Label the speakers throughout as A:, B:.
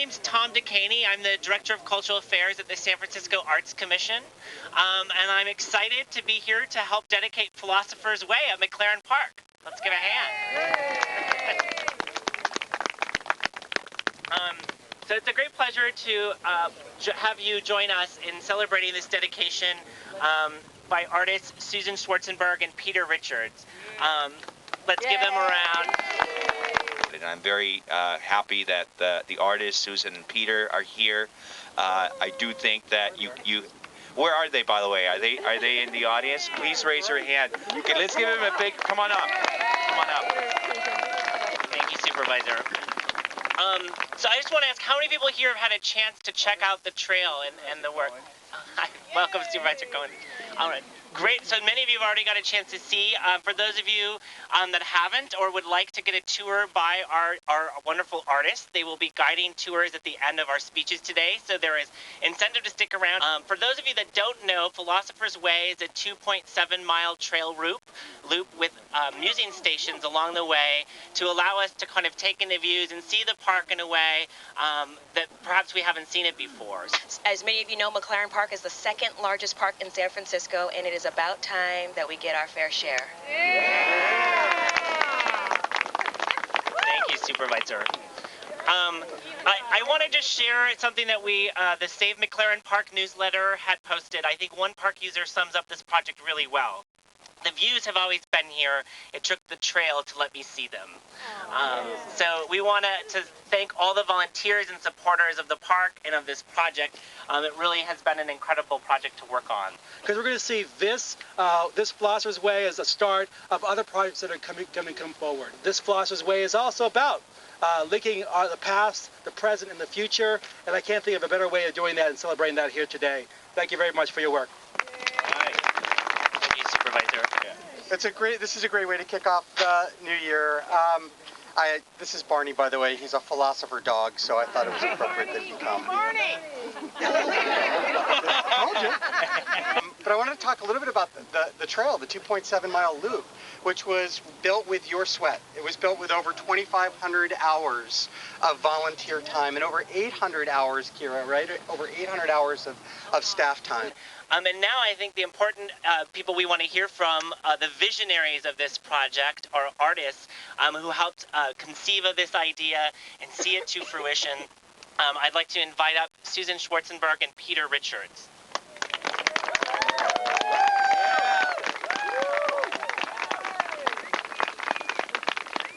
A: name's Tom DeCaney. I'm the Director of Cultural Affairs at the San Francisco Arts Commission, and I'm excited to be here to help dedicate Philosopher's Way at McLaren Park. Let's give a hand. So it's a great pleasure to have you join us in celebrating this dedication by artists Susan Schwarzenberg and Peter Richards. Let's give them a round.
B: And I'm very happy that the artists Susan and Peter are here. I do think that you where are they, by the way? Are they in the audience? Please raise your hand. Okay, let's give them a big come on up. Come on up.
A: Thank you, Supervisor. So I just want to ask, how many people here have had a chance to check out the trail and the work? Welcome, Supervisor Cohen. All right. Great. So many of you have already got a chance to see. For those of you that haven't or would like to get a tour by our wonderful artists, they will be guiding tours at the end of our speeches today. So there is incentive to stick around. For those of you that don't know, Philosopher's Way is a 2.7-mile trail loop with musing stations along the way to allow us to kind of take in the views and see the park in a way that perhaps we haven't seen it before.
C: As many of you know, McLaren Park is the second largest park in San Francisco, and it is about time that we get our fair share.
A: Thank you, Supervisor. I want to just share something that the Save McLaren Park newsletter had posted. I think one park user sums up this project really well. The views have always been here. It took the trail to let me see them. So we want to thank all the volunteers and supporters of the park and of this project. It really has been an incredible project to work on.
D: Because we're going to see this Philosopher's Way as a start of other projects that are going to come forward. This Philosopher's Way is also about linking the past, the present, and the future. And I can't think of a better way of doing that and celebrating that here today. Thank you very much for your work.
E: This is a great way to kick off the new year. This is Barney, by the way. He's a philosopher dog, so I thought it was appropriate that he come.
A: Barney!
E: Told you. But I wanted to talk a little bit about the trail, the 2.7-mile loop, which was built with your sweat. It was built with over 2,500 hours of volunteer time and over 800 hours, Kira, right? Over 800 hours of staff time.
A: And now I think the important people we want to hear from, the visionaries of this project, are artists who helped conceive of this idea and see it to fruition. I'd like to invite up Susan Schwarzenberg and Peter Richards.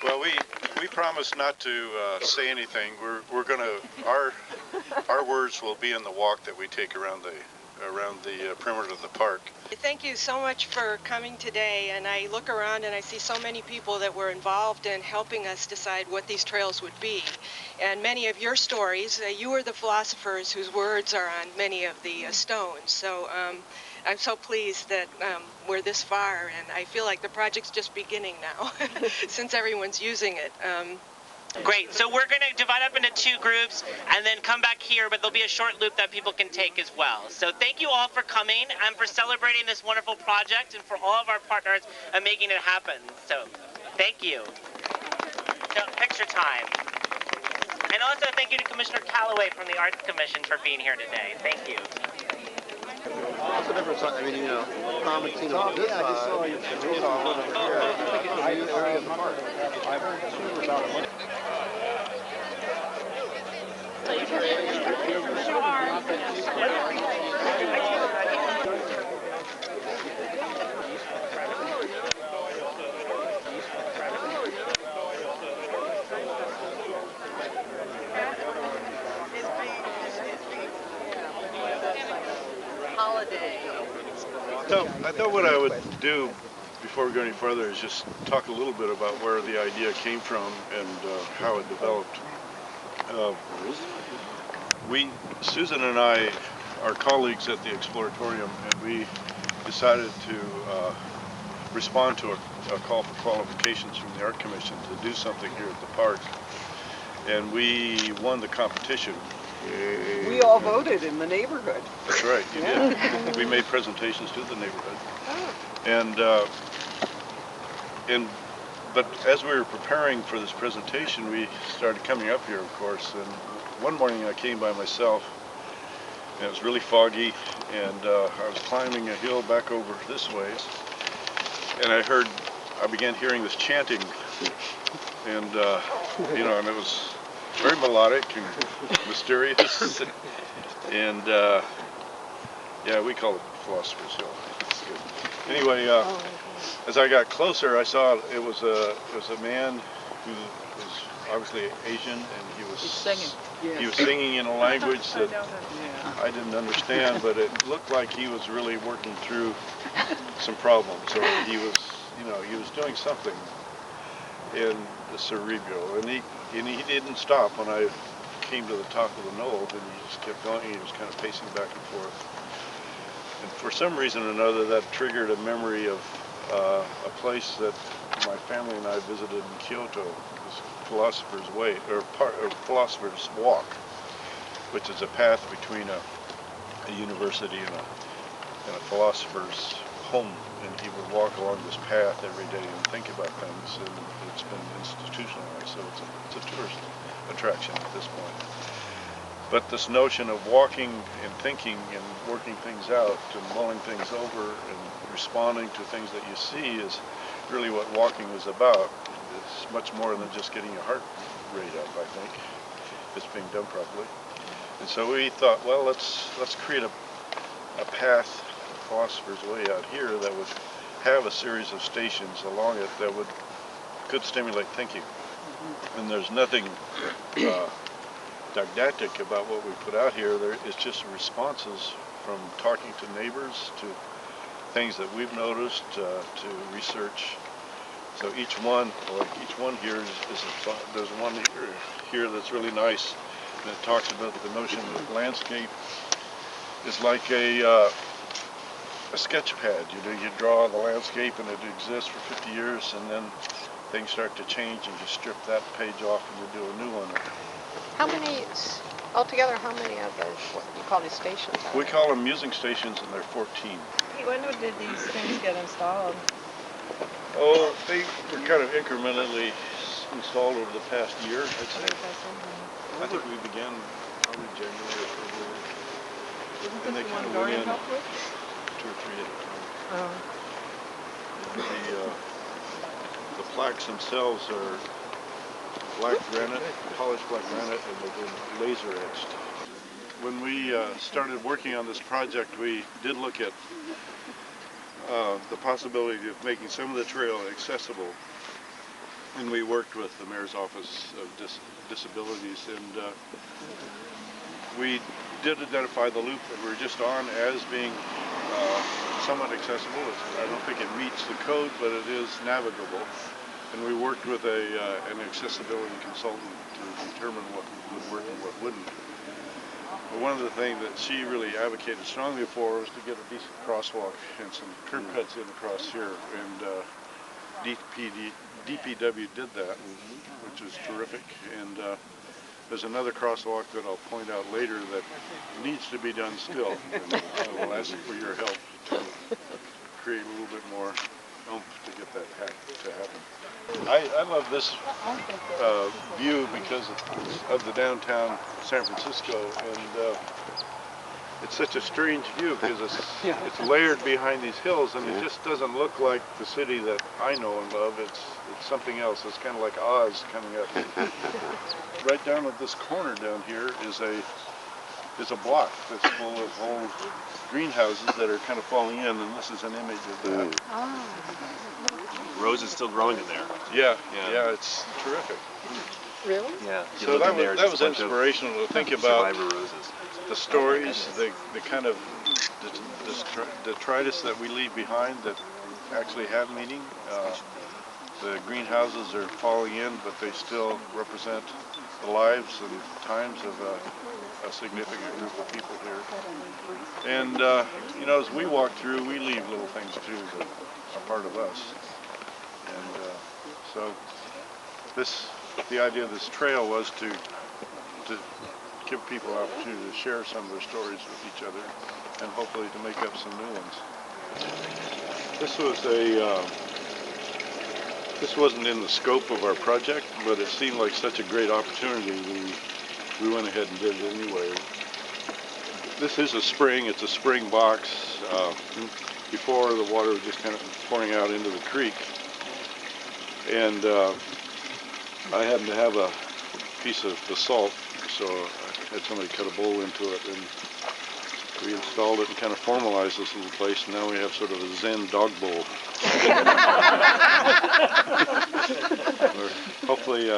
F: Well, we promise not to say anything. We're gonna our words will be in the walk that we take around the perimeter of the park.
G: Thank you so much for coming today, and I look around and I see so many people that were involved in helping us decide what these trails would be. And many of your stories, you are the philosophers whose words are on many of the stones. So I'm so pleased that we're this far, and I feel like the project's just beginning now since everyone's using it.
A: Great. So we're going to divide up into two groups and then come back here, but there'll be a short loop that people can take as well. So thank you all for coming and for celebrating this wonderful project and for all of our partners and making it happen. So thank you. So, picture time. And also thank you to Commissioner Calloway from the Arts Commission for being here today. Thank you.
H: What's the difference? I mean, you know, common scene on this side. I just saw you. I think it's a new area of the park. I've heard too about it.
F: So I thought what I would do before we go any further is just talk a little bit about where the idea came from and how it developed. Susan and I are colleagues at the Exploratorium, and we decided to respond to a call for qualifications from the Art Commission to do something here at the park. And we won the competition.
I: We all voted in the neighborhood.
F: That's right, you did. We made presentations to the neighborhood. But as we were preparing for this presentation, we started coming up here, of course, and one morning I came by myself, and it was really foggy, and I was climbing a hill back over this way, and I began hearing this chanting, and and it was very melodic and mysterious, and yeah, we call it Philosopher's Hill. It's good. Anyway, as I got closer, I saw it was a man who was obviously Asian, and he was singing. He was singing in a language that I didn't understand, but it looked like he was really working through some problems, or he was doing something in the cerebral, and he didn't stop when I came to the top of the knoll, and he just kept going. He was kind of pacing back and forth, and for some reason or another, that triggered a memory of a place that my family and I visited in Kyoto, this Philosopher's Way, or Philosopher's Walk, which is a path between a university and a philosopher's home, and he would walk along this path every day and think about things, and it's been institutionalized, so it's a tourist attraction at this point. But this notion of walking and thinking and working things out and mulling things over and responding to things that you see is really what walking is about. It's much more than just getting your heart rate up, I think, if it's being done properly. And so we thought, well, let's create a path, Philosopher's Way out here, that would have a series of stations along it that could stimulate thinking. And there's nothing didactic about what we put out here. It's just responses from talking to neighbors, to things that we've noticed, to research. So each one here there's one here that's really nice, and it talks about the notion of landscape is like a sketch pad. You draw the landscape and it exists for 50 years, and then things start to change, and you strip that page off and you do a new one.
J: How many of those, what you call these stations?
F: We call them musing stations, and they're 14.
K: When did these things get installed?
F: Oh, they were kind of incrementally installed over the past year, I'd say. I think we began probably January or February. And they kind of went in 2 or 3 at a time. The plaques themselves are black granite, polished black granite, and they've been laser etched. When we started working on this project, we did look at the possibility of making some of the trail accessible, and we worked with the Mayor's Office of Disabilities, and we did identify the loop that we were just on as being somewhat accessible. I don't think it meets the code, but it is navigable. And we worked with an accessibility consultant to determine what would work and what wouldn't. But one of the things that she really advocated strongly for was to get a decent crosswalk and some curb cuts in across here. And DPW did that, which was terrific. And there's another crosswalk that I'll point out later that needs to be done still. And I will ask for your help to create a little bit more oomph to get that to happen. I love this view because of the downtown San Francisco, and it's such a strange view because it's layered behind these hills, and it just doesn't look like the city that I know and love. It's something else. It's kind of like Oz coming up. Right down at this corner down here is a block that's full of old greenhouses that are kind of falling in, and this is an image of that.
L: Rose is still growing in there.
F: Yeah, it's terrific.
J: Really?
L: Yeah.
F: So that was inspirational to think about the stories, the kind of detritus that we leave behind that actually have meaning. The greenhouses are falling in, but they still represent the lives and times of a significant group of people here. And as we walk through, we leave little things too that are part of us. And so the idea of this trail was to give people an opportunity to share some of their stories with each other, and hopefully to make up some new ones. This wasn't in the scope of our project, but it seemed like such a great opportunity. We we went ahead and did it anyway. This is a spring. It's a spring box. Before, the water was just kind of pouring out into the creek. And I happened to have a piece of basalt, so I had somebody cut a bowl into it, and we installed it and kind of formalized this little place, and now we have sort of a Zen dog bowl. Where hopefully,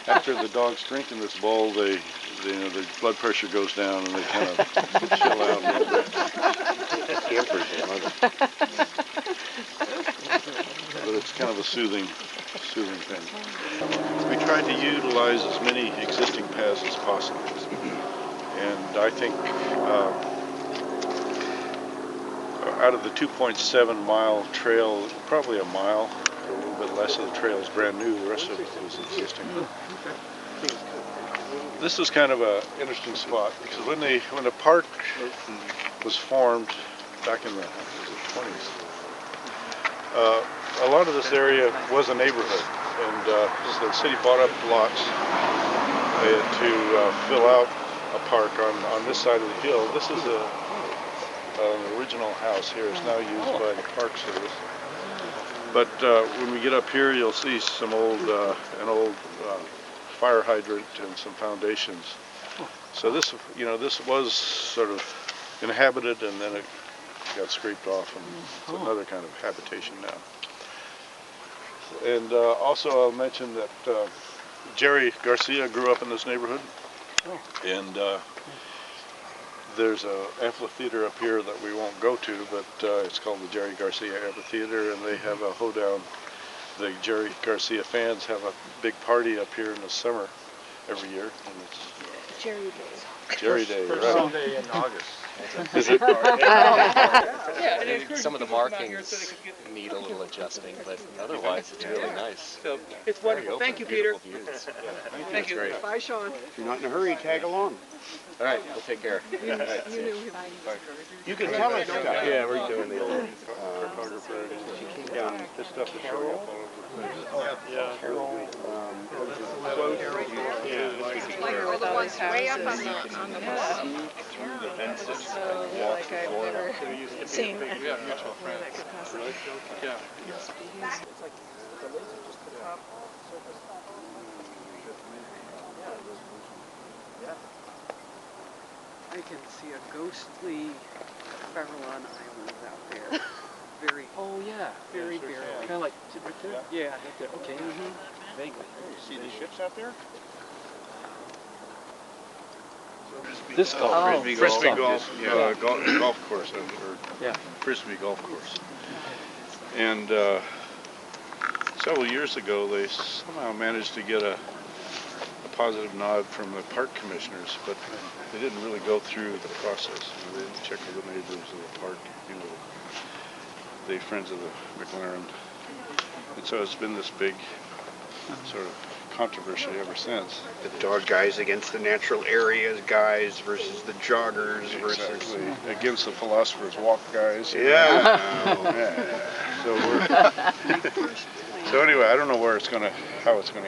F: after the dogs drink in this bowl, the blood pressure goes down and they kind of chill out a little bit. But it's kind of a soothing thing. We tried to utilize as many existing paths as possible, and I think out of the 2.7 mile trail, probably a mile or a little bit less of the trail is brand new. The rest of it was existing. This was kind of an interesting spot because when the park was formed back in the 20s, a lot of this area was a neighborhood, and so the city bought up lots to fill out a park on this side of the hill. This is an original house here. It's now used by the Park Service. But when we get up here, you'll see some an old fire hydrant and some foundations. So this was sort of inhabited, and then it got scraped off, and it's another kind of habitation now. And also I'll mention that Jerry Garcia grew up in this neighborhood, and there's an amphitheater up here that we won't go to, but it's called the Jerry Garcia Amphitheater, and they have a hoedown. The Jerry Garcia fans have a big party up here in the summer every year, and it's
J: Jerry Day.
F: Jerry Day,
H: First
F: right?
H: Sunday in August.
F: Is it?
M: Some of the markings need a little adjusting, but otherwise it's really nice.
D: So it's wonderful. Thank you, Peter.
M: Thank you. Great.
J: Bye, Sean.
H: If you're not in a hurry, tag along.
M: All right, we'll take care.
J: You knew him.
H: You can tell us stuff.
M: Yeah, we're doing the old
F: Photographer. She came down. This stuff is showing up all over the place.
H: Yeah. Carol.
K: Here with all these
J: Way up
K: houses
J: on the
K: yeah. So, like, I've never seen where that could possibly must be used.
I: I can see a ghostly Farallon Island out there. Very.
H: Oh yeah.
I: Very barely.
H: Kind of like right there. Yeah, right there. Okay. Vaguely.
F: You see the ships out there?
H: This golf.
F: Frisbee golf. Yeah, golf course.
H: Yeah.
F: Frisbee golf course. And several years ago, they somehow managed to get a positive nod from the park commissioners, but they didn't really go through the process. They didn't check with the neighbors of the park, the friends of the McLaren. And so it's been this big sort of controversy ever since.
H: The dog guys against the natural areas guys versus the joggers versus...
F: Exactly. Against the Philosopher's Walk guys.
H: Yeah.
F: So anyway, I don't know how it's going to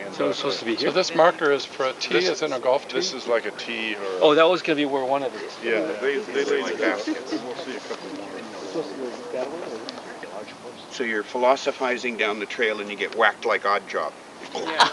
F: end up.
N: So it's supposed to be here? So this marker is for a tee, as in a golf tee?
F: This is like a tee or
N: Oh, that was going to be where one of these.
F: Yeah, they laid the basket. We'll see a couple more.
H: So you're philosophizing down the trail and you get whacked like Odd Job.
F: Yeah.